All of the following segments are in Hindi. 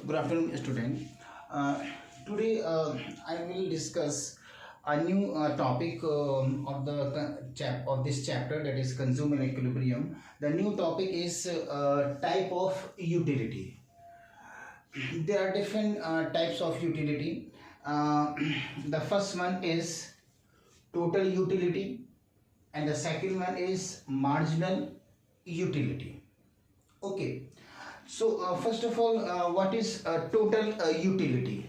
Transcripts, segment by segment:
Good afternoon, student. Today I will discuss a new topic of this chapter, that is consume and equilibrium. The new topic is type of utility. There are different types of utility. The first one is total utility, and the second one is marginal utility. Okay. So first of all, what is total utility?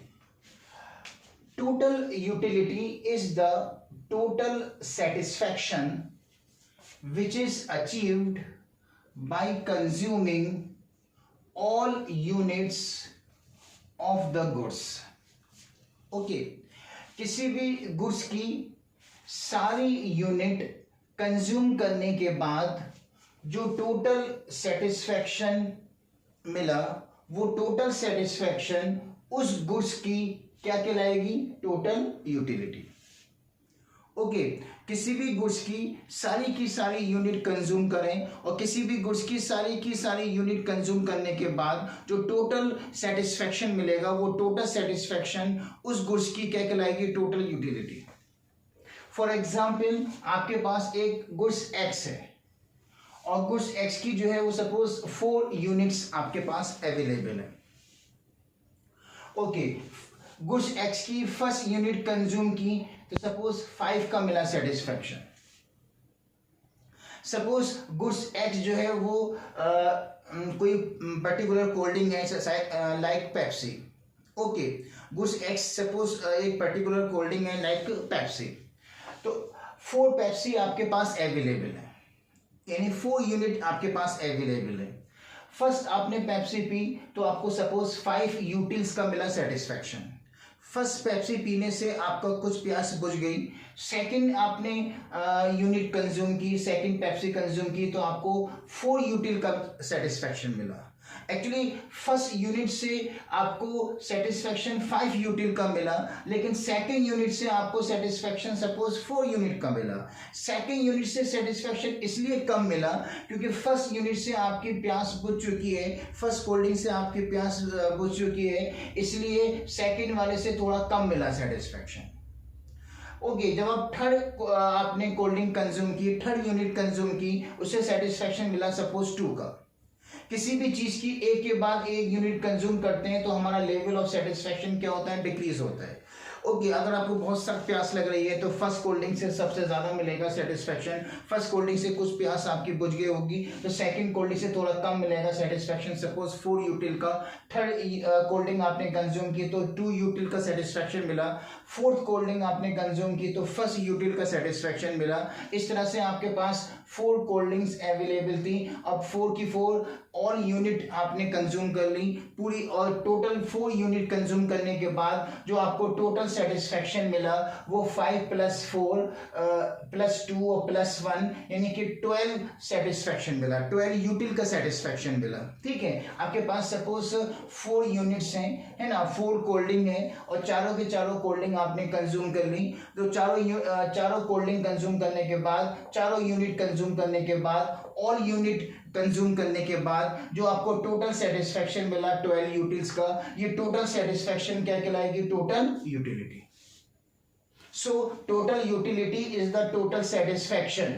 Total utility is the total satisfaction which is achieved by consuming all units of the goods. Okay, किसी भी गुड्स की सारी यूनिट कंज्यूम करने के बाद जो टोटल सेटिस्फैक्शन मिला, वो टोटल सेटिस्फैक्शन उस गुड्स की क्या कहलाएगी? Total utility. ओके, किसी भी गुड्स की सारी यूनिट कंज्यूम करें और किसी भी गुड्स की सारी यूनिट कंज्यूम करने के बाद जो टोटल सेटिस्फैक्शन मिलेगा, वो टोटल सेटिस्फैक्शन उस गुड्स की क्या कहलाएगी? Total utility. फॉर एग्जाम्पल, आपके पास एक गुड्स एक्स है और गुड्स एक्स की जो है वो सपोज 4 यूनिट्स आपके पास अवेलेबल है. ओके, गुड्स एक्स की फर्स्ट यूनिट कंज्यूम की तो सपोज 5 का मिला सेटिस्फैक्शन. सपोज गुड्स एक्स जो है वो कोई पर्टिकुलर कोल्ड ड्रिंक है like Pepsi. Okay, goods x suppose एक पर्टिकुलर कोल्ड ड्रिंक है लाइक पेप्सी. तो 4 पेप्सी आपके पास अवेलेबल है, यानी 4 यूनिट आपके पास अवेलेबल है. फर्स्ट आपने पेप्सी पी तो आपको सपोज 5 यूटिल्स का मिला सेटिस्फैक्शन. फर्स्ट पेप्सी पीने से आपका कुछ प्यास बुझ गई. सेकंड आपने यूनिट कंज्यूम की, सेकंड पेप्सी कंज्यूम की तो आपको 4 यूटिल का सेटिस्फैक्शन मिला. एक्चुअली फर्स्ट यूनिट से आपको सेटिस्फैक्शन 5 यूटिल का मिला, लेकिन सेकंड यूनिट से आपको सेटिस्फैक्शन सपोज 4 यूनिट का मिला. सेकंड यूनिट से सेटिस्फैक्शन इसलिए कम मिला क्योंकि फर्स्ट यूनिट से आपकी प्यास बुझ चुकी है, फर्स्ट कोल्ड ड्रिंक से आपकी प्यास बुझ चुकी है, इसलिए सेकंड वाले से थोड़ा कम मिला सेटिस्फैक्शन. ओके, जब आप थर्ड आपने कोल्ड ड्रिंक कंज्यूम की, थर्ड यूनिट कंज्यूम की, उससे सेटिस्फैक्शन मिला सपोज 2 का. किसी भी चीज की एक के बाद एक यूनिट कंज्यूम करते हैं तो हमारा लेवल ऑफ सेटिस्फैक्शन क्या होता है? डिक्रीज होता है. ओके, अगर आपको बहुत सख्त प्यास लग रही है तो फर्स्ट कोल्ड ड्रिंक से सबसे ज्यादा मिलेगा सेटिस्फैक्शन. फर्स्ट कोल्ड ड्रिंक से कुछ प्यास आपकी बुझ गई होगी तो सेकंड कोल्ड ड्रिंक से थोड़ा कम मिलेगा सेटिस्फैक्शन, सपोज 4 यूटिल का. थर्ड कोल्ड ड्रिंक आपने कंज्यूम की तो 2 यूटिल का सेटिस्फैक्शन मिला. फोर्थ कोल्ड ड्रिंक आपने कंज्यूम की तो फर्स्ट यूटिल का सेटिस्फैक्शन मिला. इस तरह से आपके पास 4 कोल्ड ड्रिंक्स अवेलेबल थी. अब 4 की 4 और यूनिट आपने कंज्यूम कर ली पूरी, और टोटल 4 यूनिट कंज्यूम करने के बाद जो आपको टोटल सेटिस्फैक्शन मिला वो 5 + 4 + 2 और +1 यानी कि 12 सेटिस्फैक्शन मिला. 12 यूटिल का सेटिस्फैक्शन मिला. ठीक है, आपके पास सपोज 4 यूनिट्स हैं, है ना, 4 कोल्ड ड्रिंक है और चारों के चारों कोल्ड ड्रिंक आपने कंज्यूम कर ली. तो चारों कोल्ड ड्रिंक कंज्यूम करने के बाद, चारों यूनिट कंज्यूम करने के बाद, ऑल यूनिट कंज्यूम करने के बाद जो आपको टोटल सेटिस्फैक्शन मिला 12 यूटिल्स का, ये टोटल सेटिस्फैक्शन क्या कहलाएगी? Total utility. So total utility is the total satisfaction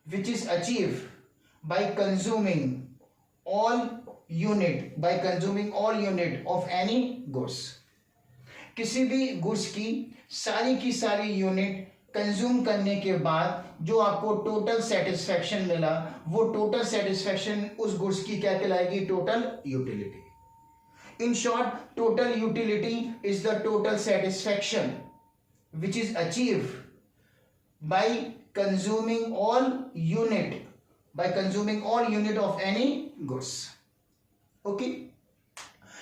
which is achieved by consuming all unit of any goods. किसी भी गुड्स की सारी यूनिट कंज्यूम करने के बाद जो आपको टोटल सेटिस्फैक्शन मिला, वो टोटल सेटिस्फैक्शन उस गुड्स की क्या कहलाएगी? Total utility. In short, total utility is the total satisfaction which is achieved by consuming all unit of any goods. Okay,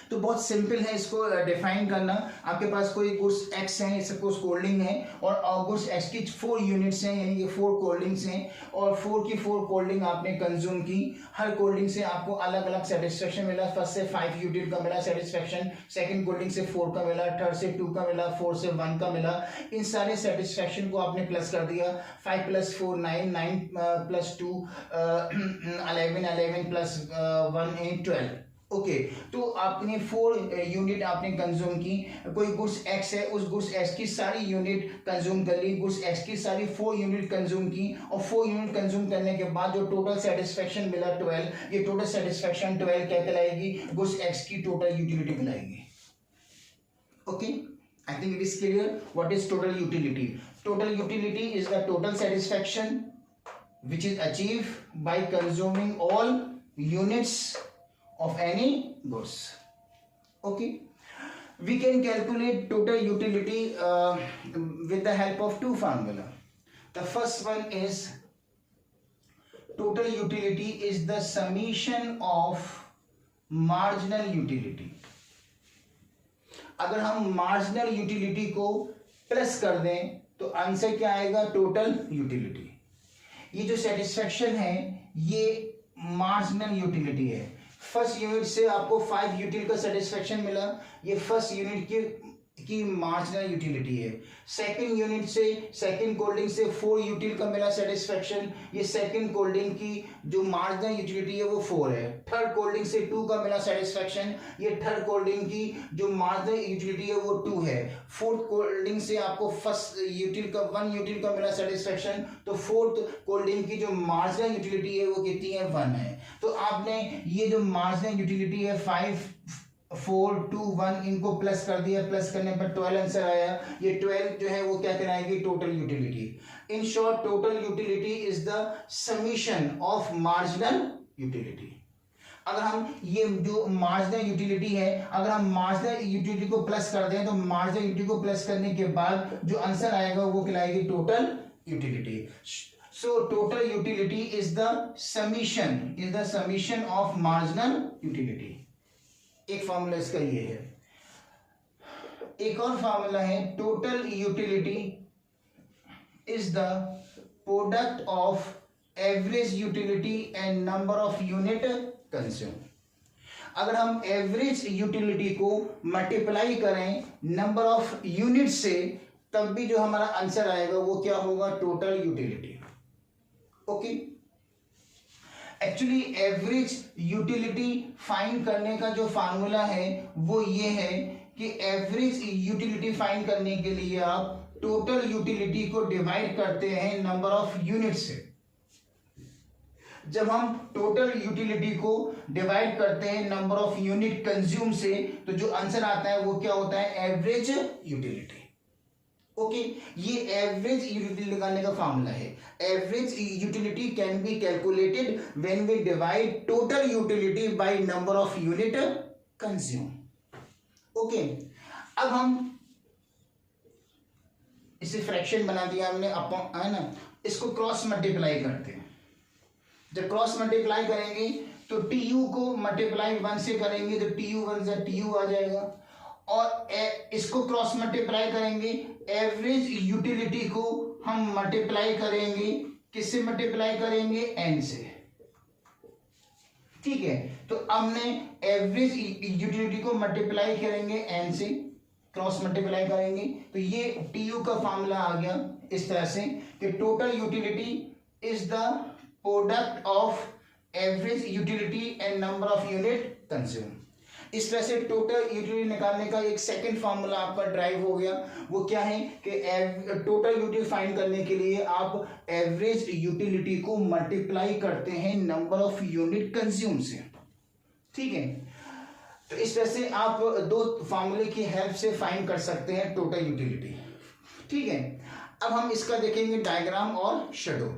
तो बहुत सिंपल है इसको डिफाइन करना. आपके पास कोई गुड्स एक्स है, सपोज कोल्ड ड्रिंक है, और गुड्स एक्स की 4 यूनिट्स हैं, यानी कि 4 कोल्ड ड्रिंक्स हैं, और 4 की 4 कोल्ड ड्रिंक आपने कंज्यूम की. हर कोल्ड ड्रिंक से आपको अलग अलग सेटिस्फैक्शन मिला. फर्स्ट से 5 यूनिट का मिला सेटिस्फैक्शन, सेकंड कोल्ड ड्रिंक से 4 का मिला, थर्ड से 2 का मिला, 4 से 1 का मिला. इन सारे सेटिस्फैक्शन को आपने प्लस कर दिया. 5 + 4 9, 9 + 2 11, 11 + 1 8 12. ओके तो आपने 4 यूनिट आपने कंज्यूम की, कोई गुड्स एक्स है, उस गुड्स एक्स की सारी यूनिट कंज्यूम कर ली, गुड्स एक्स की सारी 4 यूनिट कंज्यूम की, और 4 यूनिट कंज्यूम करने के बाद जो टोटल सेटिस्फेक्शन मिला 12, ये टोटल सेटिस्फेक्शन 12 क्या कहलाएगी, गुड्स एक्स की टोटल यूटिलिटी कहलाएगी। Okay, I think it is clear what is total utility. Total utility is the total satisfaction which is achieved by consuming all units of any goods. Okay, we can calculate total utility with the help of two formula. The first one is total utility is the summation of marginal utility. अगर हम marginal utility को प्लस कर दें तो आंसर क्या आएगा, टोटल यूटिलिटी। ये जो सेटिस्फेक्शन है ये मार्जिनल यूटिलिटी है। फर्स्ट यूनिट से आपको 5 यूटिल का सेटिस्फेक्शन मिला, ये फर्स्ट यूनिट की मार्जिनल यूटिलिटी है। सेकंड यूनिट से, सेकंड कोल्डिंग से 4 यूटिल का मिला सेटिस्फेक्शन, ये सेकंड कोल्डिंग की जो मार्जिनल यूटिलिटी है वो 4 है। थर्ड कोल्डिंग से 2 का मिला सेटिस्फेक्शन, ये थर्ड कोल्डिंग की जो मार्जिनल यूटिलिटी है वो 2 है। फोर्थ कोल्डिंग से आपको फर्स्ट यूटिल का 1 यूटिल का मिला सेटिस्फेक्शन, तो फोर्थ कोल्डिंग की जो मार्जिनल यूटिलिटी है वो कितनी है, 1 है। तो आपने ये जो मार्जिनल यूटिलिटी है 5 4 2 1 इनको प्लस कर दिया, प्लस करने पर 12 आंसर आया। ये 12 जो है वो क्या कहलाएगी, total utility. In short total utility is the summation of marginal utility. अगर हम ये जो मार्जिनल यूटिलिटी है, अगर हम मार्जिनल यूटिलिटी को प्लस कर दें तो मार्जिनल यूटिलिटी को प्लस करने के बाद जो आंसर आएगा वो कहलाएगी total utility. So total utility is the summation of marginal utility. एक फॉर्मूला इसका ये है। एक और फॉर्मूला है, total utility is the product of average utility and number of unit consume. अगर हम एवरेज यूटिलिटी को मल्टीप्लाई करें नंबर ऑफ यूनिट से, तब भी जो हमारा आंसर आएगा वो क्या होगा, total utility. Okay, actually average utility find करने का जो फार्मूला है वो ये है कि एवरेज यूटिलिटी फाइंड करने के लिए आप टोटल यूटिलिटी को डिवाइड करते हैं नंबर ऑफ यूनिट से। जब हम टोटल यूटिलिटी को डिवाइड करते हैं नंबर ऑफ यूनिट कंज्यूम से, तो जो आंसर आता है वो क्या होता है, एवरेज यूटिलिटी। ओके, ये एवरेज यूटिलिटी निकालने का फॉर्मूला है। Average utility can be calculated when we divide total utility by number of unit consume. Okay, अब हम इसे फ्रैक्शन बना दिया हमने, अपॉन है ना, इसको क्रॉस मल्टीप्लाई करते हैं। जब क्रॉस मल्टीप्लाई करेंगे तो टीयू को मल्टीप्लाई 1 से करेंगे तो टीयू 1 से टीयू आ जाएगा, और इसको क्रॉस मल्टीप्लाई करेंगे, एवरेज यूटिलिटी को हम मल्टीप्लाई करेंगे, किससे मल्टीप्लाई करेंगे, एन से। ठीक है, तो हमने एवरेज यूटिलिटी को मल्टीप्लाई करेंगे एन से, क्रॉस मल्टीप्लाई करेंगे, तो ये टीयू का फॉर्मूला आ गया इस तरह से कि total utility is the product of average utility and number of unit consume. इस तरह से टोटल यूटिलिटी निकालने का एक सेकंड फार्मूला आपका ड्राइव हो गया। वो क्या है कि टोटल यूटिलिटी फाइंड करने के लिए आप एवरेज यूटिलिटी को मल्टीप्लाई करते हैं नंबर ऑफ यूनिट कंज्यूम से। ठीक है, तो इस तरह से आप दो फार्मूले की हेल्प से फाइंड कर सकते हैं टोटल यूटिलिटी। ठीक है, अब हम इसका देखेंगे डायग्राम और शेडो।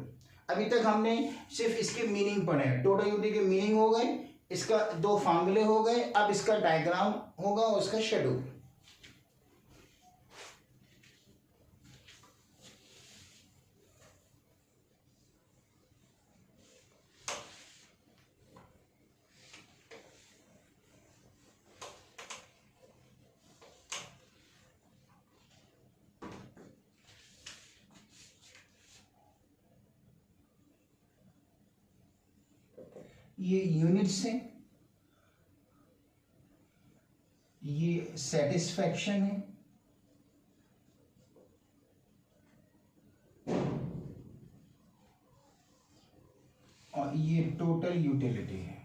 अभी तक हमने सिर्फ इसके मीनिंग पढ़े हैं, टोटल यूटिलिटी के मीनिंग हो गए, इसका 2 फार्मूले हो गए, अब इसका डायग्राम होगा और उसका शेडो। ये यूनिट्स है, ये सेटिस्फैक्शन है, और ये टोटल यूटिलिटी है।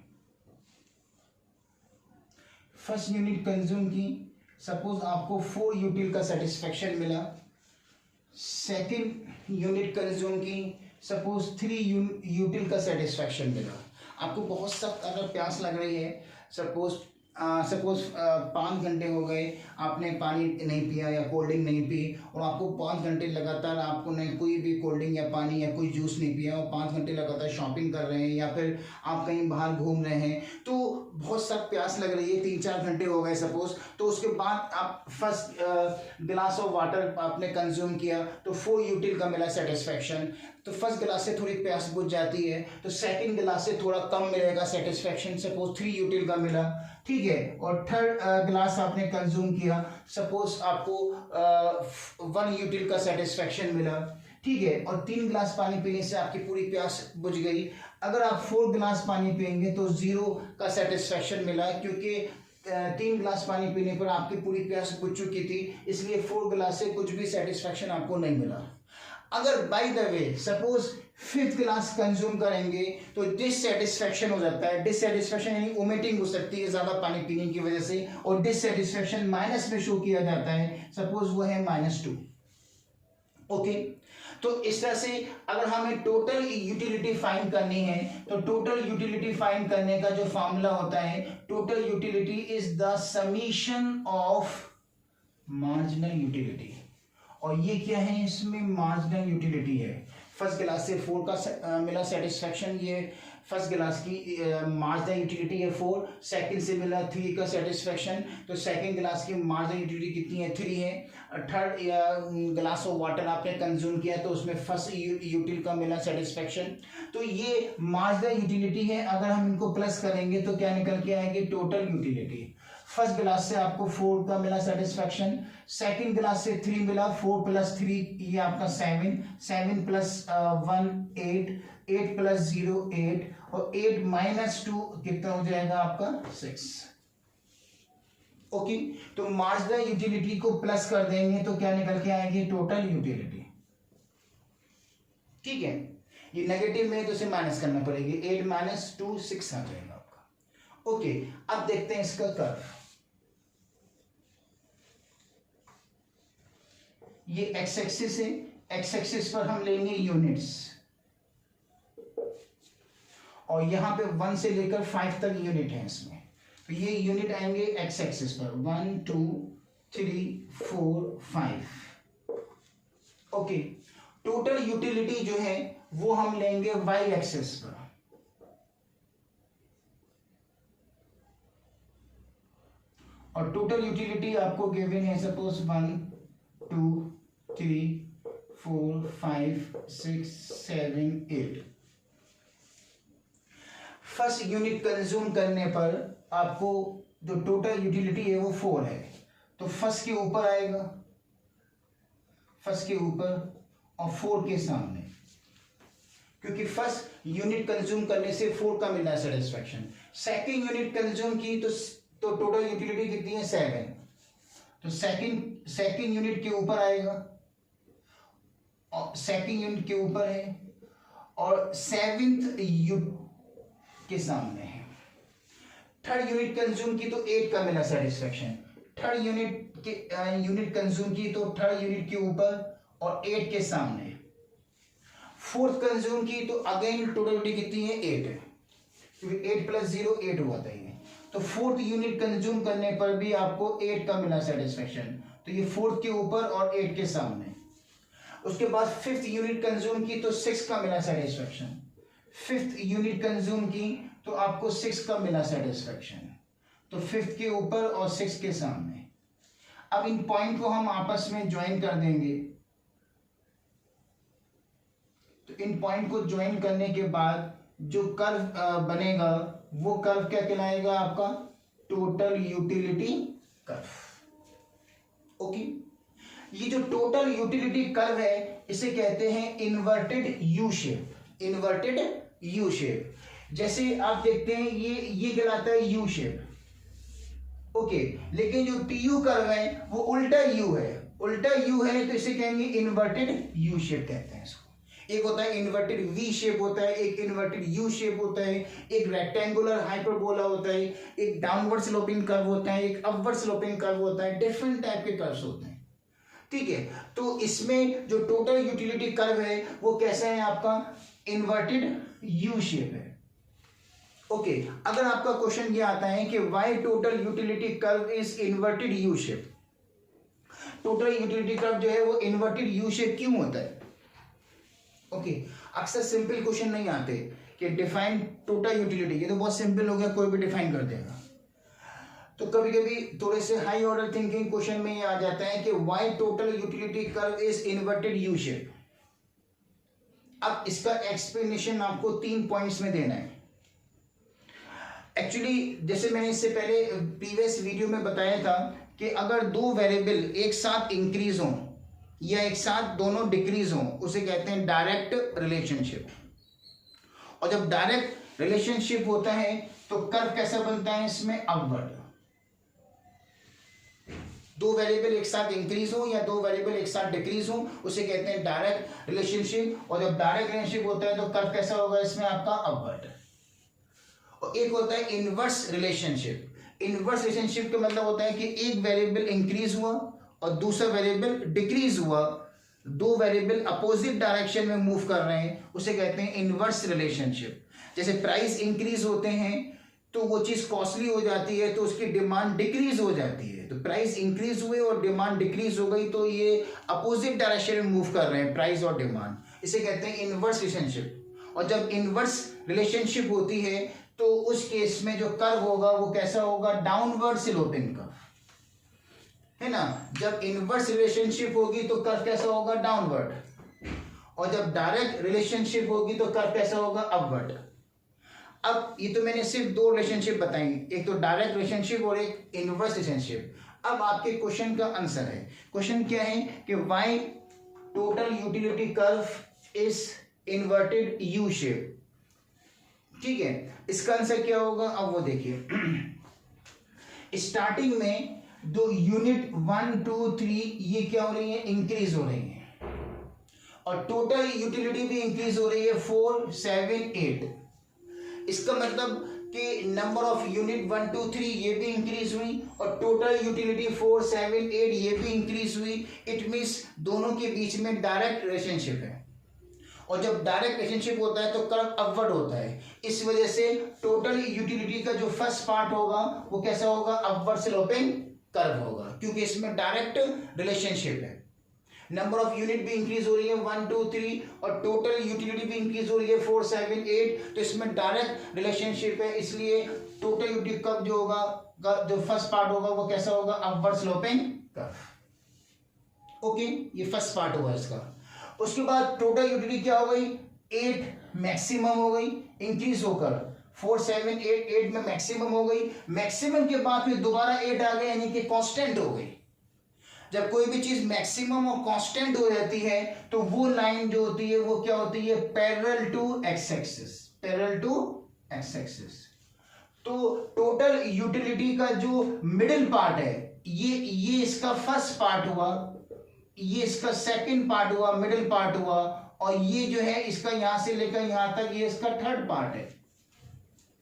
फर्स्ट यूनिट कंज्यूम की, सपोज आपको 4 यूटिल का सेटिस्फेक्शन मिला। सेकंड यूनिट कंज्यूम की, सपोज 3 यूटिल का सेटिस्फेक्शन मिला। आपको बहुत सख्त अगर प्यास लग रही है, सपोज 5 घंटे हो गए आपने पानी नहीं पिया या कोल्ड ड्रिंक नहीं पी, और आपको 5 घंटे लगातार आपको नहीं कोई भी कोल्ड ड्रिंक या पानी या कोई जूस नहीं पिया, और 5 घंटे लगातार शॉपिंग कर रहे हैं या फिर आप कहीं बाहर घूम रहे हैं, तो बहुत सख्त प्यास लग रही है, 3-4 घंटे हो गए सपोज, तो उसके बाद आप फर्स्ट गिलास ऑफ वाटर आपने कंज्यूम किया तो 4 यूटिल का मिला सेटिस्फेक्शन। तो फर्स्ट गिलास से थोड़ी प्यास बुझ जाती है, तो सेकंड गिलास से थोड़ा कम मिलेगा सेटिस्फेक्शन, सपोज 3 यूटिल का मिला, ठीक है। और थर्ड गिलास आपने कंज्यूम किया, सपोज आपको 1 यूटिल का सेटिस्फेक्शन मिला, ठीक है। और 3 गिलास पानी पीने से आपकी पूरी प्यास बुझ गई। अगर आप 4 गिलास पानी पियेंगे तो 0 का सेटिस्फेक्शन मिला, क्योंकि 3 गिलास पानी पीने पर आपकी पूरी प्यास बुझ चुकी थी, इसलिए 4 गिलास से कुछ भी सेटिस्फेक्शन आपको नहीं मिला। अगर by the way suppose 5th गिलास कंज्यूम करेंगे तो डिससेटिस्फेक्शन हो जाता है। डिससेटिस्फेक्शन यानी वोमिटिंग हो सकती है ज्यादा पानी पीने की वजह से, और डिससेटिस्फेक्शन माइनस में शो किया जाता है, सपोज वो है -2। ओके, तो इस तरह से अगर हमें टोटल यूटिलिटी फाइंड करनी है तो टोटल यूटिलिटी फाइंड करने का जो फॉर्मूला होता है, total utility is the summation of marginal utility. और ये क्या है, इसमें मार्जिनल यूटिलिटी है। फर्स्ट गिलास से 4 का मिला सेटिस्फेक्शन, ये फर्स्ट गिलास की मार्जिनल यूटिलिटी है 4, सेकंड से मिला 3 का सेटिस्फेक्शन, तो सेकंड गिलास की मार्जिनल यूटिलिटी कितनी है, 3 है। थर्ड गिलास ऑफ वाटर आपने कंज्यूम किया तो उसमें फर्स्ट यूटिल का मिला सेटिस्फेक्शन, तो ये मार्जिनल यूटिलिटी है। अगर हम इनको प्लस करेंगे तो क्या निकल के आएगी, टोटल यूटिलिटी। फर्स्ट गिलास से आपको 4 का मिला सेटिस्फेक्शन, सेकंड गिलास से 3 मिला, 4 + 3 ये आपका 7, 7 + 1 8, 8 + 0 8, और 8 - 2 कितना हो जाएगा आपका 6। ओके, तो मार्जिनल यूटिलिटी को प्लस कर देंगे तो क्या निकल के आएगी, टोटल यूटिलिटी। ठीक है, ये नेगेटिव में तो इसे माइनस करना पड़ेगी, 8 - 2 6 आ जाएगा आपका। ओके, अब देखते हैं इसका कर्व। ये एक्स एक्सिस है, एक्स एक्सिस पर हम लेंगे यूनिट्स, और यहां पे 1 से लेकर 5 तक यूनिट है इसमें, तो ये यूनिट आएंगे एक्स एक्सिस पर 1 2 3 4 5। ओके, टोटल यूटिलिटी जो है वो हम लेंगे वाई एक्सिस पर, और टोटल यूटिलिटी आपको गिवन है सपोज 1 2 3 4 5 6 7 8। फर्स्ट यूनिट कंज्यूम करने पर आपको जो टोटल यूटिलिटी है वो 4 है, तो फर्स्ट के ऊपर आएगा, फर्स्ट के ऊपर और 4 के सामने, क्योंकि फर्स्ट यूनिट कंज्यूम करने से 4 का मिला सेटिस्फेक्शन। सेकंड यूनिट कंज्यूम की तो टोटल यूटिलिटी कितनी है 7, तो सेकंड यूनिट के ऊपर आएगा, और सेकंड यूनिट के ऊपर है, और 7th यूनिट के सामने है। थर्ड यूनिट कंज्यूम की तो 8 का मिला सेटिस्फेक्शन, थर्ड यूनिट कंज्यूम की तो थर्ड यूनिट के ऊपर और 8 के सामने। फोर्थ कंज्यूम की तो अगेन टोटलिटी कितनी है 8 है, क्योंकि 8 + 0 8 हुआ था ये, तो फोर्थ यूनिट कंज्यूम करने पर भी आपको 8 का मिला सेटिस्फेक्शन, तो ये फोर्थ के ऊपर और 8 के सामने। उसके बाद फिफ्थ यूनिट कंज्यूम की तो 6 का मिला सेटिस्फेक्शन, फिफ्थ यूनिट कंज्यूम की तो आपको 6 का मिला सेटिस्फेक्शन, तो फिफ्थ के ऊपर और 6 के सामने। अब इन पॉइंट को हम आपस में ज्वाइन कर देंगे, तो इन पॉइंट को ज्वाइन करने के बाद जो कर्व बनेगा वो कर्व क्या कहलाएगा आपका, टोटल यूटिलिटी कर्व। ओके, ये जो टोटल यूटिलिटी कर्व है इसे कहते हैं inverted U shape, inverted U shape. जैसे आप देखते हैं ये कहलाता है यू शेप। ओके, लेकिन जो टी यू कर्व है वो उल्टा यू है, उल्टा यू है तो इसे कहेंगे इन्वर्टेड यू शेप कहते हैं इसको। एक होता है इन्वर्टेड वी शेप होता है, एक इन्वर्टेड यू शेप होता है, एक रेक्टेंगुलर हाइपरबोला होता है, एक डाउनवर्ड स्लोपिंग कर्व होता है, एक अपवर्ड स्लोपिंग कर्व होता है। डिफरेंट टाइप के कर्व्स होते हैं, ठीक है। तो इसमें जो टोटल यूटिलिटी कर्व है वो कैसा है आपका, इन्वर्टेड यू शेप है। ओके, अगर आपका क्वेश्चन ये आता है कि why total utility curve is inverted U shape, total utility curve जो है वो इन्वर्टेड यू शेप क्यों होता है। ओके, अक्सर सिंपल क्वेश्चन नहीं आते कि डिफाइन टोटल यूटिलिटी, ये तो बहुत सिंपल हो गया, कोई भी डिफाइन कर देगा। तो कभी कभी थोड़े से हाई ऑर्डर थिंकिंग क्वेश्चन में ये आ जाता है कि why total utility curve is inverted U shape. अब इसका एक्सप्लेनेशन आपको 3 पॉइंट्स में देना है। एक्चुअली जैसे मैंने इससे पहले प्रीवियस वीडियो में बताया था कि अगर दो वेरिएबल एक साथ इंक्रीज हो या एक साथ दोनों डिक्रीज हो, उसे कहते हैं डायरेक्ट रिलेशनशिप। और जब डायरेक्ट रिलेशनशिप होता है तो कर्व कैसा बनता है, इसमें अपवर्ड। दो वेरिएबल एक साथ इंक्रीज हो या दो वेरिएबल एक साथ डिक्रीज हो, उसे कहते हैं डायरेक्ट रिलेशनशिप। और जब डायरेक्ट रिलेशनशिप होता है तो कर्व कैसा होगा, इसमें आपका अपवर्ड। और एक होता है इनवर्स रिलेशनशिप। इनवर्स रिलेशनशिप का मतलब होता है कि एक वेरिएबल इंक्रीज हुआ और दूसरा वेरिएबल डिक्रीज हुआ, दो वेरिएबल अपोजिट डायरेक्शन में मूव कर रहे हैं, उसे कहते हैं इनवर्स रिलेशनशिप। जैसे प्राइस इंक्रीज होते हैं तो वो चीज कॉस्टली हो जाती है तो उसकी डिमांड डिक्रीज हो जाती है। तो प्राइस इंक्रीज हुए और डिमांड डिक्रीज हो गई तो ये अपोजिट डायरेक्शन में मूव कर रहे हैं प्राइस और डिमांड, इसे कहते हैं इनवर्स रिलेशनशिप। और जब इनवर्स रिलेशनशिप होती है तो उस केस में जो कर्व होगा वो कैसा होगा, डाउनवर्ड स्लोपिंग कर्व, है ना। जब इनवर्स रिलेशनशिप होगी तो कर्व कैसा होगा, डाउनवर्ड। और जब डायरेक्ट रिलेशनशिप होगी तो कर्व कैसा होगा, अपवर्ड। अब ये तो मैंने सिर्फ दो रिलेशनशिप बताई, एक तो डायरेक्ट रिलेशनशिप और एक इनवर्स रिलेशनशिप। अब आपके क्वेश्चन का आंसर है, क्वेश्चन क्या है कि why total utility curve is inverted U shape, ठीक है। इसका आंसर क्या होगा, अब वो देखिए। स्टार्टिंग में दो यूनिट 1 2 3 ये क्या हो रही है, इंक्रीज हो रही है, और टोटल यूटिलिटी भी इंक्रीज हो रही है 4 7 8। इसका मतलब कि नंबर ऑफ यूनिट 1 2 3 ये भी इंक्रीज हुई और टोटल यूटिलिटी 4 7 8 ये भी इंक्रीज हुई। इट मीन्स दोनों के बीच में डायरेक्ट रिलेशनशिप है, और जब डायरेक्ट रिलेशनशिप होता है तो कर्व अपवर्ड होता है। इस वजह से टोटल यूटिलिटी का जो फर्स्ट पार्ट होगा वो कैसा होगा, अपवर्ड स्लोपिंग कर्व होगा, क्योंकि इसमें डायरेक्ट रिलेशनशिप है। नंबर ऑफ यूनिट भी इंक्रीज हो रही है 1 2 3 और टोटल यूटिलिटी भी इंक्रीज हो रही है 4 7 8, तो इसमें डायरेक्ट रिलेशनशिप है। इसलिए टोटल यूटिलिटी कर्व जो होगा, जो फर्स्ट पार्ट होगा वो कैसा होगा, अपवर्ड स्लोपिंग कर्व। ओके, ये फर्स्ट पार्ट हुआ इसका। उसके बाद टोटल यूटिलिटी क्या हो गई, 8 मैक्सिमम हो गई, इंक्रीज होकर 4 7 8 8 में मैक्सिमम हो गई। मैक्सिमम के बाद फिर दोबारा 8 आ गए, यानी कि कांस्टेंट हो गई। जब कोई भी चीज मैक्सिमम और कांस्टेंट हो जाती है तो वो लाइन जो होती है वो क्या होती है, parallel to x axis, parallel to x axis. तो टोटल यूटिलिटी का जो मिडिल पार्ट है, ये इसका फर्स्ट पार्ट हुआ, ये इसका सेकंड पार्ट हुआ, मिडिल पार्ट हुआ, और ये जो है इसका यहां से लेकर यहां तक ये इसका थर्ड पार्ट है,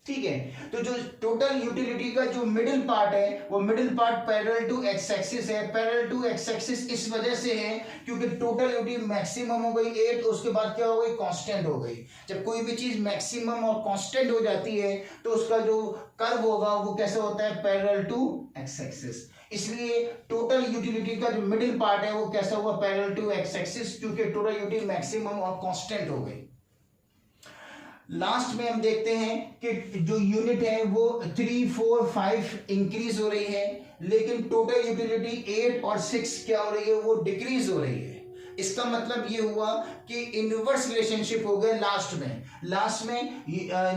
ठीक है। तो जो टोटल यूटिलिटी का जो मिडिल पार्ट है वो middle part parallel to x axis है। पैरेलल टू एक्स एक्सिस इस वजह से है क्योंकि टोटल यूटिलिटी मैक्सिमम हो गई 8, उसके बाद क्या हो गई, कांस्टेंट हो गई। जब कोई भी चीज मैक्सिमम और कांस्टेंट हो जाती है तो उसका जो कर्व होगा वो कैसा होता है, पैरेलल टू एक्स एक्सिस। इसलिए टोटल यूटिलिटी का जो मिडिल पार्ट है वो कैसा हुआ, पैरेलल टू एक्स एक्सिस, क्योंकि टोटल यूटिलिटी मैक्सिमम और कांस्टेंट हो गई। लास्ट में हम देखते हैं कि जो यूनिट है वो 3 4 5 इंक्रीज हो रही है, लेकिन टोटल यूटिलिटी 8 और 6 क्या हो रही है, वो डिक्रीज हो रही है। इसका मतलब ये हुआ कि इनवर्स रिलेशनशिप हो गया लास्ट में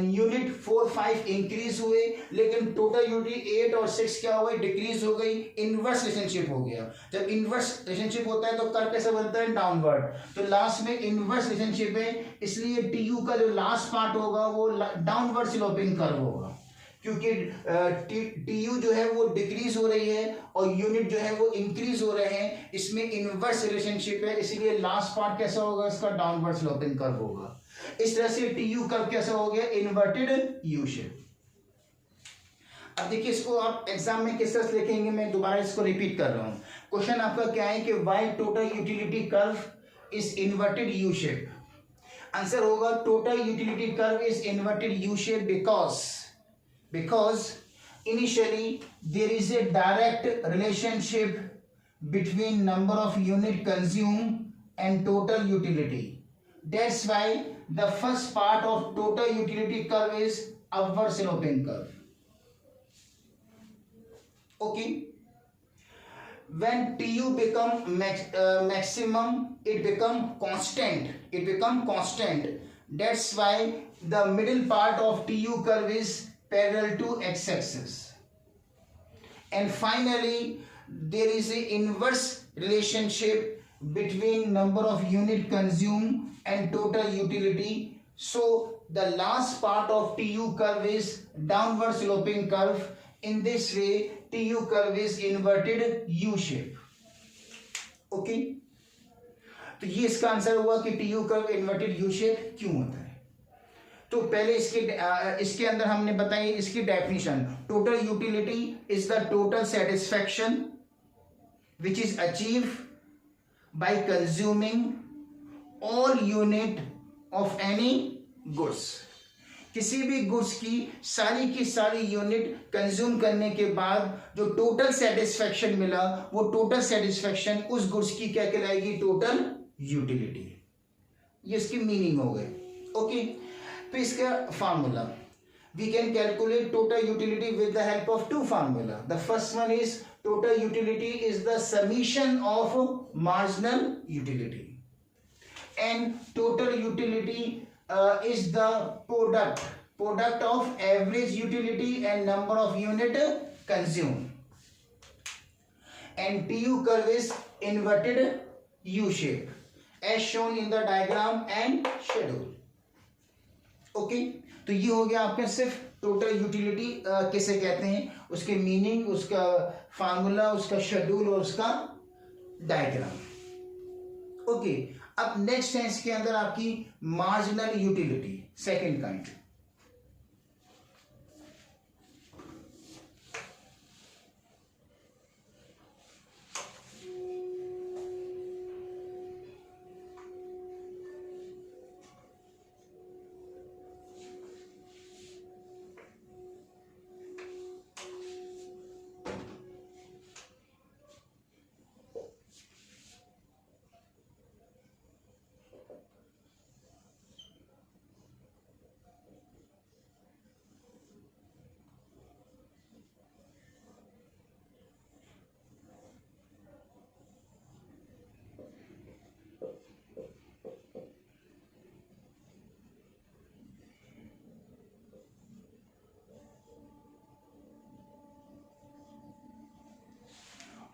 यूनिट 4 5 इंक्रीज हुए, लेकिन टोटल यूनिट 8 और 6 क्या हो गई, डिक्रीज हो गई, इनवर्स रिलेशनशिप हो गया। जब इनवर्स रिलेशनशिप होता है तो कर्व कैसे बनता है, डाउनवर्ड। तो लास्ट में इनवर्स रिलेशनशिप है, इसलिए टीयू का जो लास्ट पार्ट होगा वो डाउनवर्ड स्लोपिंग कर्व होगा। क्योंकि टीयू जो है वो डिक्रीज हो रही है और यूनिट जो है वो इंक्रीज हो रहे हैं, इसमें इनवर्स रिलेशनशिप है, इसीलिए लास्ट पार्ट कैसा होगा इसका, डाउनवर्ड स्लोपिंग कर्व होगा। इस तरह से टीयू कर्व कैसा हो गया, इन्वर्टेड यू शेप। अब देखिए इसको आप एग्जाम में किस तरह से लिखेंगे, मैं दोबारा इसको रिपीट कर रहा हूं। क्वेश्चन आपका क्या है कि why total utility curve is inverted U shape. Answer होगा total utility curve is inverted U shape because initially there is a direct relationship between number of unit consumed and total utility. That's why the first part of total utility curve is upward sloping curve. Okay, when TU become maximum, it become constant. That's why the middle part of TU curve is parallel to x-axis. And finally there is a inverse relationship between number of unit consumed and total utility. So the last part of TU curve is downward sloping curve. In this way TU curve is inverted U shape. Okay, तो ये इसका आंसर हुआ कि TU curve inverted U shape क्यों होता है। तो पहले इसके अंदर हमने बताई इसकी definition, total utility is the total satisfaction which is achieve by consuming all unit of any goods. किसी भी गुड्स की सारी यूनिट कंज्यूम करने के बाद जो टोटल सेटिस्फैक्शन मिला, वो टोटल सेटिस्फैक्शन उस गुड्स की क्या कहलाएगी, टोटल यूटिलिटी। ये इसकी मीनिंग हो गई। ओके, तो इसका formula, we can calculate total utility with the help of two formula. The first one is total utility is the summation of marginal utility, and total utility is the product of average utility and number of unit consumed, and TU curve is inverted U shape as shown in the diagram and schedule. Okay, तो ये हो गया आपके सिर्फ टोटल यूटिलिटी किसे कहते हैं, उसके मीनिंग, उसका फार्मूला, उसका शेड्यूल और उसका डायग्राम। ओके, अब नेक्स्ट है इसके अंदर आपकी marginal utility, second kind.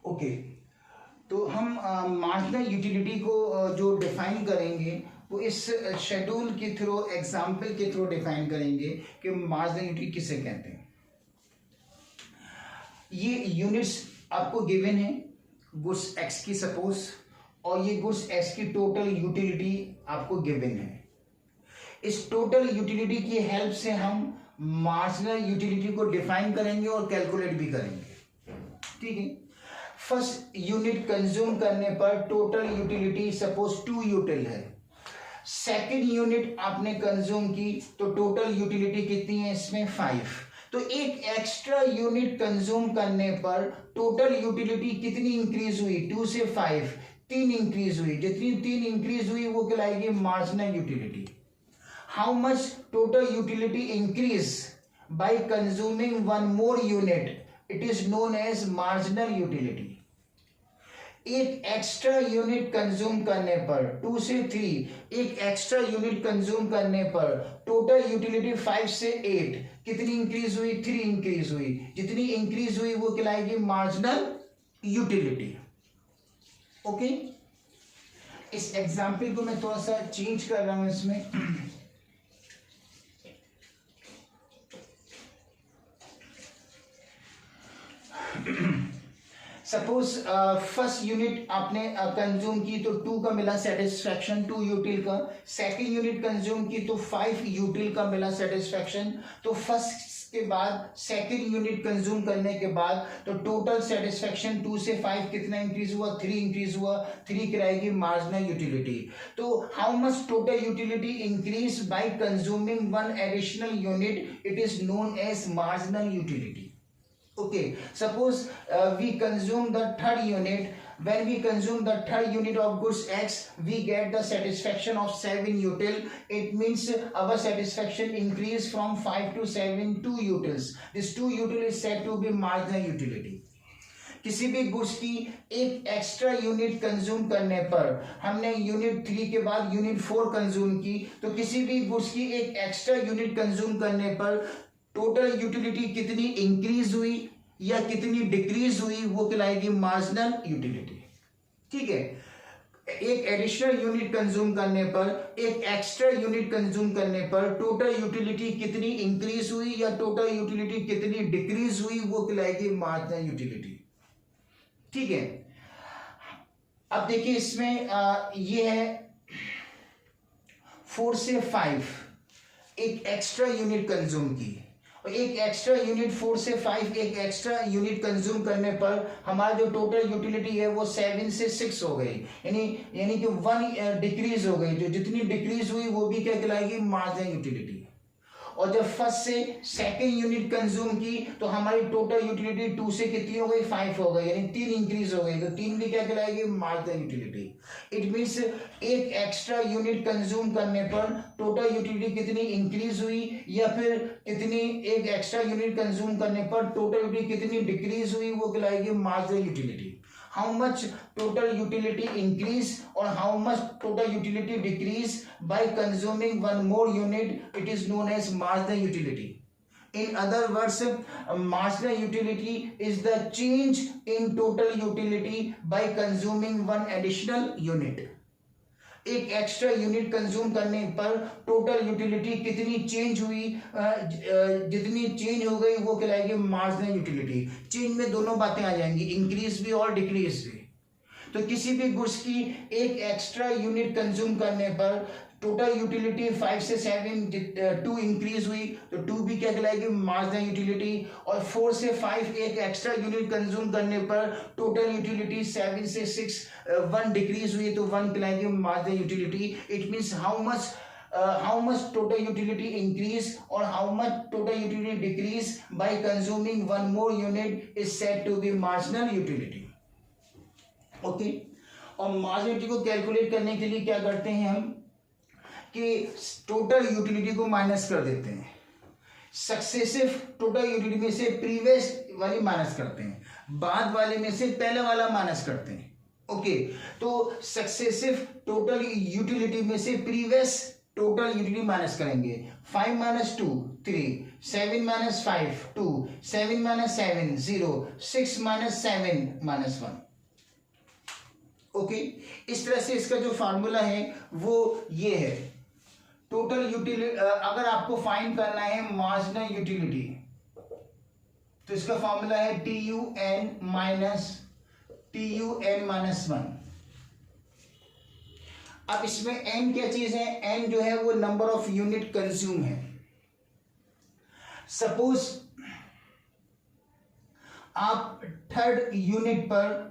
Okay, तो हम मार्जिनल यूटिलिटी को जो डिफाइन करेंगे वो इस शेड्यूल के थ्रू, एग्जाम्पल के थ्रू डिफाइन करेंगे कि मार्जिनल यूटिलिटी किसे कहते हैं। ये यूनिट्स आपको गिवन है गुड्स एक्स की सपोज, और ये गुड्स एक्स की टोटल यूटिलिटी आपको गिवन है। इस टोटल यूटिलिटी की हेल्प से हम मार्जिनल यूटिलिटी को डिफाइन करेंगे और कैलकुलेट भी करेंगे। ठीक है, फर्स्ट यूनिट कंज्यूम करने पर टोटल यूटिलिटी सपोज 2 यूटिल है, सेकंड यूनिट आपने कंज्यूम की तो टोटल यूटिलिटी कितनी है इसमें 5। तो एक एक्स्ट्रा यूनिट कंज्यूम करने पर टोटल यूटिलिटी कितनी इंक्रीज हुई, 2 से 5, 3 इंक्रीज हुई। जितनी 3 इंक्रीज हुई वो कहलाएगी marginal utility. How much total utility increase by consuming 1 more unit, it is known as marginal utility. एक एक्स्ट्रा यूनिट कंज्यूम करने पर 2 से 3, एक एक्स्ट्रा यूनिट कंज्यूम करने पर टोटल यूटिलिटी 5 से 8 कितनी इंक्रीज हुई, 3 इंक्रीज हुई। जितनी इंक्रीज हुई वो कहलाएगी मार्जिनल यूटिलिटी। ओके, इस एग्जाम्पल को मैं थोड़ा सा चेंज कर रहा हूं इसमें। सपोज फर्स्ट यूनिट आपने कंज्यूम की तो 2 का मिला सेटिस्फैक्शन, 2 यूटिल का। सेकंड यूनिट कंज्यूम की तो 5 यूटिल का मिला सेटिस्फैक्शन। तो फर्स्ट के बाद सेकंड यूनिट कंज्यूम करने के बाद तो टोटल सेटिस्फैक्शन 2 से 5 कितना इंक्रीज हुआ, 3 इंक्रीज हुआ। 3 कराएगी मार्जिनल यूटिलिटी। तो how much total utility increase by consuming one additional unit, it is known as marginal utility. Okay, suppose we consume the third unit. When we consume the third unit of goods X, we get the satisfaction of 7 util. It means our satisfaction increase from 5 to 7, 2 utils. This 2 util is said to be marginal utility. किसी भी गुड्स की एक एक्स्ट्रा यूनिट कंज्यूम करने पर, हमने यूनिट 3 के बाद यूनिट 4 कंज्यूम की, तो किसी भी गुड्स की एक एक्स्ट्रा यूनिट कंज्यूम करने पर टोटल यूटिलिटी कितनी इंक्रीज हुई या कितनी डिक्रीज हुई, वो कहलाएगी मार्जिनल यूटिलिटी। ठीक है, एक एडिशनल यूनिट कंज्यूम करने पर, एक एक्स्ट्रा यूनिट कंज्यूम करने पर टोटल यूटिलिटी कितनी इंक्रीज हुई या टोटल यूटिलिटी कितनी डिक्रीज हुई, वो कहलाएगी मार्जिनल यूटिलिटी। ठीक है, अब देखिए इसमें ये है 4 से 5 एक एक्स्ट्रा यूनिट कंज्यूम की, और एक एक्स्ट्रा यूनिट 4 से 5 एक एक्स्ट्रा यूनिट कंज्यूम करने पर हमारा जो टोटल यूटिलिटी है वो 7 से 6 हो गई, यानी कि 1 डिक्रीज हो गई। जो जितनी डिक्रीज हुई वो भी क्या कहलाएगी, मार्जिनल यूटिलिटी। और जब फर्स्ट से सेकंड यूनिट कंज्यूम की तो हमारी टोटल यूटिलिटी 2 से कितनी हो गई, 5 हो गई, यानी 3 इंक्रीज हो गई। तो 3 भी क्या कहलाएगी, मार्जिनल यूटिलिटी। इट मींस एक एक्स्ट्रा यूनिट कंज्यूम करने पर टोटल यूटिलिटी कितनी इंक्रीज हुई या फिर कितनी, एक एक्स्ट्रा यूनिट कंज्यूम करने पर टोटल यूटिलिटी कितनी डिक्रीज हुई, वो कहलाएगी marginal utility. How much total utility increase or how much total utility decrease by consuming one more unit, it is known as marginal utility. In other words, marginal utility is the change in total utility by consuming one additional unit. एक एक्स्ट्रा यूनिट कंज्यूम करने पर टोटल यूटिलिटी कितनी चेंज हुई, जितनी चेंज हो गई वो कहलाएगी मार्जिनल यूटिलिटी। चेंज में दोनों बातें आ जाएंगी, इंक्रीज भी और डिक्रीज भी। तो किसी भी गुड्स की एक एक्स्ट्रा यूनिट कंज्यूम करने पर टोटल यूटिलिटी 5 से 7 2 इंक्रीज हुई, तो 2 भी क्या कहलाएगी, मार्जिनल यूटिलिटी। और 4 से 5 एक एक्स्ट्रा यूनिट कंज्यूम करने पर टोटल यूटिलिटी 7 से 6 1 डिक्रीज हुई, तो 1 कहलाएगी marginal utility. It means how much total utility increase or how much total utility decrease by consuming one more unit is said to be marginal utility. Okay, और मार्जिनल यूटिलिटी को कैलकुलेट करने के लिए क्या करते हैं हम कि टोटल यूटिलिटी को माइनस कर देते हैं। सक्सेसिव टोटल यूटिलिटी में से प्रीवियस वाली माइनस करते हैं, बाद वाले में से पहले वाला माइनस करते हैं। ओके, तो सक्सेसिव टोटल यूटिलिटी में से प्रीवियस टोटल यूटिलिटी माइनस करेंगे। 5 minus 2 3, 7 minus 5 2, 7 minus 7 0, 6 minus 7 minus 1। Okay, इस तरह से इसका जो फार्मूला है वो ये है। टोटल यूटिलिटी अगर आपको फाइंड करना है मार्जिनल यूटिलिटी, तो इसका फार्मूला है TUN माइनस 1। अब इसमें n क्या चीज है, n जो है वो नंबर ऑफ यूनिट कंज्यूम है। सपोज आप थर्ड यूनिट पर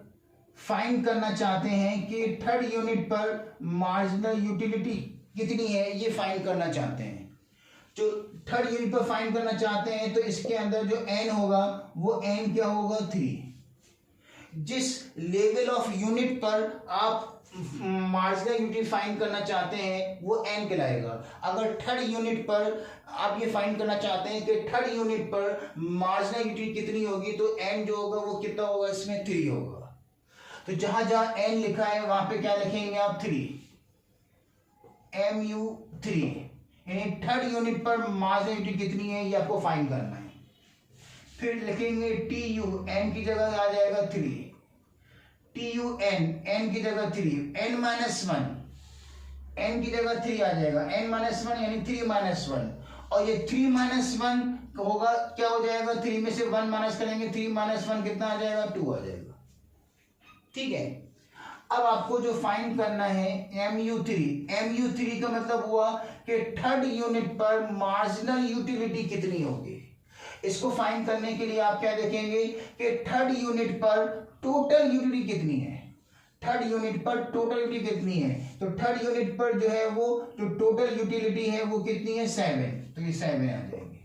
फाइंड करना चाहते हैं कि थर्ड यूनिट पर मार्जिनल यूटिलिटी कितनी है, ये फाइंड करना चाहते हैं। जो थर्ड यूनिट पर फाइंड करना चाहते हैं तो इसके अंदर जो n होगा वो n क्या होगा, 3। जिस लेवल ऑफ यूनिट पर आप मार्जिनल यूनिटी फाइंड करना चाहते हैं वो n कहलाएगा। अगर थर्ड यूनिट पर आप ये फाइंड करना चाहते हैं कि थर्ड यूनिट पर मार्जिनल यूनिटी कितनी होगी, तो n जो होगा वो कितना होगा, इसमें 3 होगा। तो जहां जहां n लिखा है वहां पे क्या लिखेंगे आप, 3 MU3, यानी थर्ड यूनिट पर मार्जिनल यूनिटी कितनी है ये आपको फाइंड करना है। फिर लिखेंगे TU, n की जगह आ जाएगा 3, TUN, n की जगह 3, n माइनस 1, n की जगह 3 आ जाएगा, n माइनस 1 यानी 3 माइनस 1। और ये 3 माइनस 1 होगा, क्या हो जाएगा, 3 में से 1 माइनस करेंगे, 3 माइनस 1 कितना आ जाएगा, 2 आ जाएगा। ठीक है, अब आपको जो फाइंड करना है MU3 का मतलब हुआ कि थर्ड यूनिट पर मार्जिनल यूटिलिटी कितनी होगी। इसको फाइंड करने के लिए आप क्या देखेंगे कि थर्ड यूनिट पर टोटल यूटिलिटी कितनी है, थर्ड यूनिट पर टोटल यूटिलिटी कितनी है। तो थर्ड यूनिट पर जो है वो जो टोटल यूटिलिटी है वो कितनी है, 7, तो ये 7 आ जाएंगे।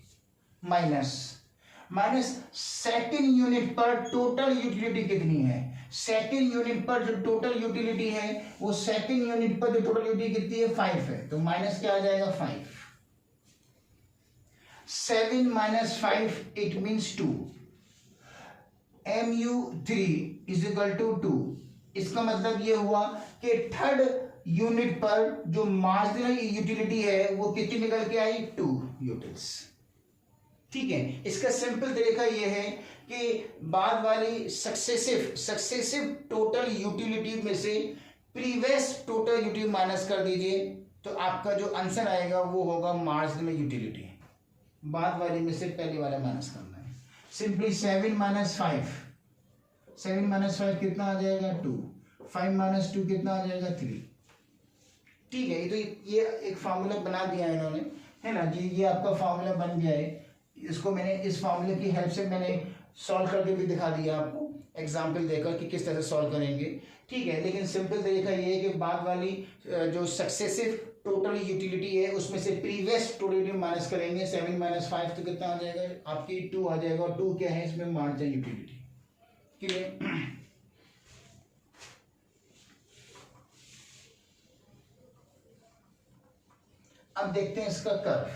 माइनस सेकंड यूनिट पर टोटल यूटिलिटी कितनी है, सेकंड यूनिट पर जो टोटल यूटिलिटी है वो सेकंड यूनिट पर जो टोटल यूटिलिटी कितनी है, 5 है, तो माइनस क्या आ जाएगा, 5। 7 minus 5 it means 2। MU3 is equal to 2। इसका मतलब ये हुआ कि थर्ड यूनिट पर जो मार्जिनल यूटिलिटी है वो कितनी निकल के आई, 2 यूटिल्स। ठीक है, इसका सिंपल तरीका ये है कि बाद वाली सक्सेसिव टोटल यूटिलिटी में से प्रीवियस टोटल यूटिलिटी माइनस कर दीजिए, तो आपका जो आंसर आएगा वो होगा मार्जिनल यूटिलिटी। बाद वाली में से पहले वाला माइनस करना है। सिंपली 7 माइनस 5 कितना आ जाएगा, 2। 5 माइनस 2 कितना आ जाएगा, 3। ठीक है, तो ये एक फार्मूला बना दिया है इन्होंने, है ना जी, ये आपका फार्मूला बन गया है। इसको मैंने इस फार्मूले की हेल्प से मैंने सॉल्व करके भी दिखा दिया आपको, एग्जाम्पल देकर कि किस तरह से सॉल्व करेंगे। ठीक है, लेकिन सिंपल तरीका ये है कि बाद वाली जो सक्सेसिव टोटल यूटिलिटी है उसमें से प्रीवियस टोटल यूटिलिटी माइनस करेंगे। 7 माइनस 5 तो कितना आ जाएगा, आपकी 2 आ जाएगा, और 2 क्या है इसमें, मार्जिनल यूटिलिटी। क्लियर। अब देखते हैं इसका कर्व।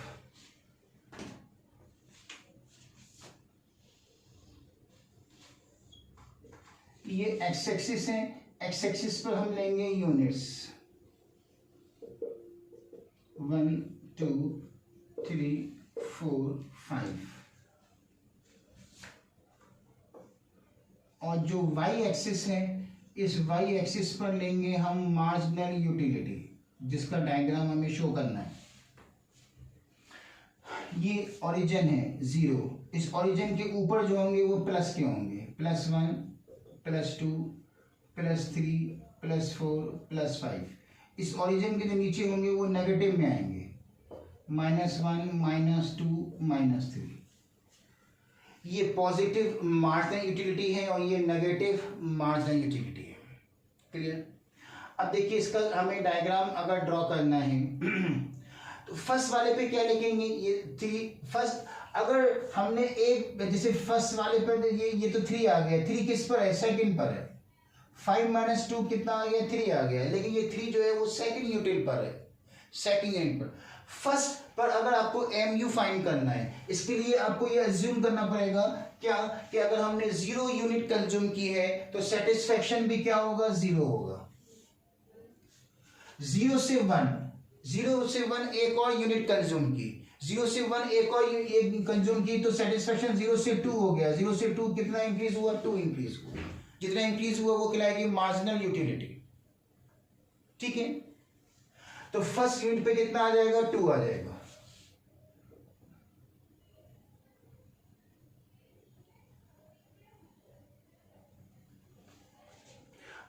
ये एक्स एक्सिस है, एक्स एक्सिस पर हम लेंगे यूनिट्स 1 2 3 4 5, और जो वाई एक्सिस है इस वाई एक्सिस पर लेंगे हम मार्जिनल यूटिलिटी, जिसका डायग्राम हमें शो करना है। ये ओरिजिन है 0, इस ओरिजिन के ऊपर जो होंगे वो प्लस के होंगे, +1 +2 +3 +4 +5। इस ओरिजिन के जो नीचे होंगे वो नेगेटिव में आएंगे, -1 -2 -3। ये पॉजिटिव मार्जिनल यूटिलिटी है और ये नेगेटिव मार्जिनल यूटिलिटी है। क्लियर। अब देखिए इसका हमें डायग्राम अगर ड्रॉ करना है तो फर्स्ट वाले पे क्या लिखेंगे, ये 3 फर्स्ट, अगर हमने एक जैसे फर्स्ट वाले पर ये तो 3 आ गया, 3 किस पर है, सेकंड पर है। 5 माइनस 2 कितना आ गया, 3 आ गया, लेकिन ये 3 जो है वो सेकंड यूनिट पर है, सेकंड यूनिट पर। फर्स्ट पर अगर आपको MU फाइंड करना है, इसके लिए आपको ये अज्यूम करना पड़ेगा क्या कि अगर हमने 0 यूनिट कंज्यूम की है तो सेटिस्फेक्शन भी क्या होगा, 0 होगा। 0 से 1 एक और यूनिट कंज्यूम की, 0 से 1 एक और कंज्यूम की तो सेटिस्फेक्शन 0 से 2 हो गया। 0 से 2 कितना इंक्रीज हुआ, 2 इंक्रीज हुआ। जितना इंक्रीज हुआ वो कहलाएगी मार्जिनल यूटिलिटी। ठीक है, तो फर्स्ट यूनिट पे कितना आ जाएगा, 2 आ जाएगा।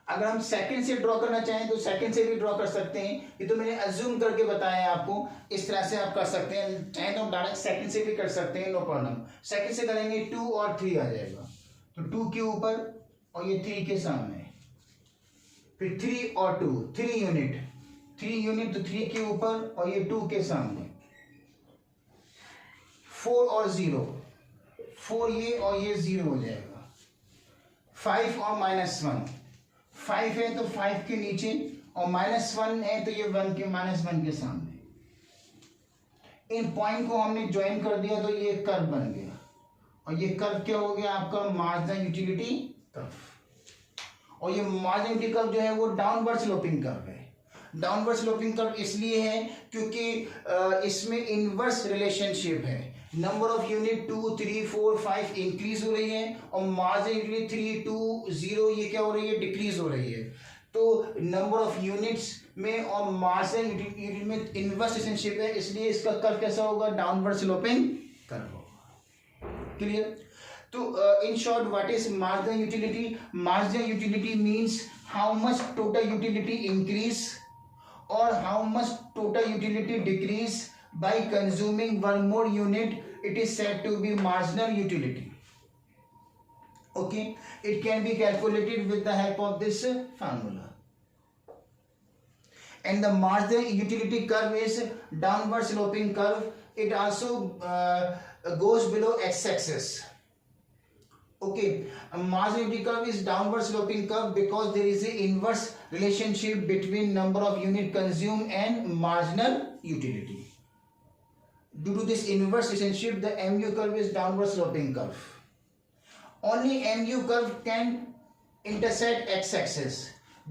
अगर हम सेकंड से ड्रॉ करना चाहें तो सेकंड से भी ड्रॉ कर सकते हैं, ये तो मैंने अज्यूम करके बताया है आपको, इस तरह से आप कर सकते हैं। चाहे तो डायरेक्ट सेकंड से भी कर सकते हैं, नो प्रॉब्लम। सेकंड से करेंगे 2 और 3 आ जाएगा, तो 2 के ऊपर और ये 3 के सामने, फिर 3 और 2, 3 यूनिट तो 3 के ऊपर और ये 2 के सामने, 4 और 0, 4 ये और ये 0 हो जाएगा। 5 और -1, 5 है तो 5 के नीचे और -1 है तो ये 1 के -1 के सामने। इन पॉइंट को हमने ज्वाइन कर दिया तो ये कर्व बन गया, और ये कर्व क्या हो गया आपका, मार्जिनल यूटिलिटी कर्व। और ये मार्जिनल यूटिलिटी कर्व जो है वो डाउनवर्ड स्लोपिंग कर्व है। डाउनवर्ड स्लोपिंग कर्व इसलिए है क्योंकि इसमें इनवर्स रिलेशनशिप है, नंबर ऑफ यूनिट 2 3 4 5 इंक्रीज हो रही है और मार्जिनल यूटिलिटी 3 2 0 ये क्या हो रही है, डिक्रीज हो रही है। तो नंबर ऑफ यूनिट्स में और मार्जिनल यूटिलिटी में इनवर्स रिलेशनशिप है, इसलिए इसका कर्व कैसा होगा, डाउनवर्ड स्लोपिंग कर्व होगा। क्लियर। तो in short what is marginal utility? Marginal utility means how much total utility increase और how much total utility decrease by consuming one more unit, it is said to be marginal utility. Okay, it can be calculated with the help of this formula. And the marginal utility curve is downward sloping curve. It also goes below x-axis. Okay, a marginal utility curve is downward sloping curve because there is an inverse relationship between number of unit consumed and marginal utility. Due to this inverse relationship, the MU curve is downward sloping curve. Only MU curve can intersect x-axis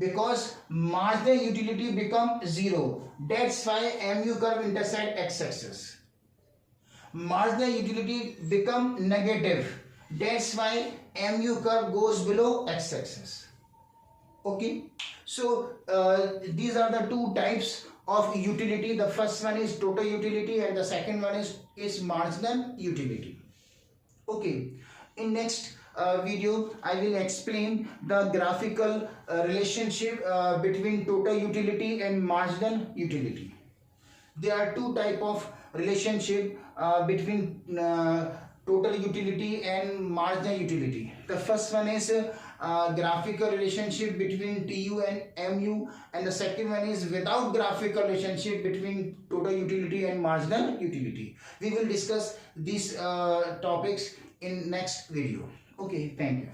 because marginal utility become 0. That's why MU curve intersect x-axis. Marginal utility become negative. That's why MU curve goes below x-axis. Okay. So these are the two types of utility. The first one is total utility and the second one is marginal utility. Okay, in next video I will explain the graphical relationship between total utility and marginal utility. There are two type of relationship between total utility and marginal utility. The first one is graphical relationship between TU and MU, and the second one is without graphical relationship between total utility and marginal utility. We will discuss these topics in next video. Okay, thank you.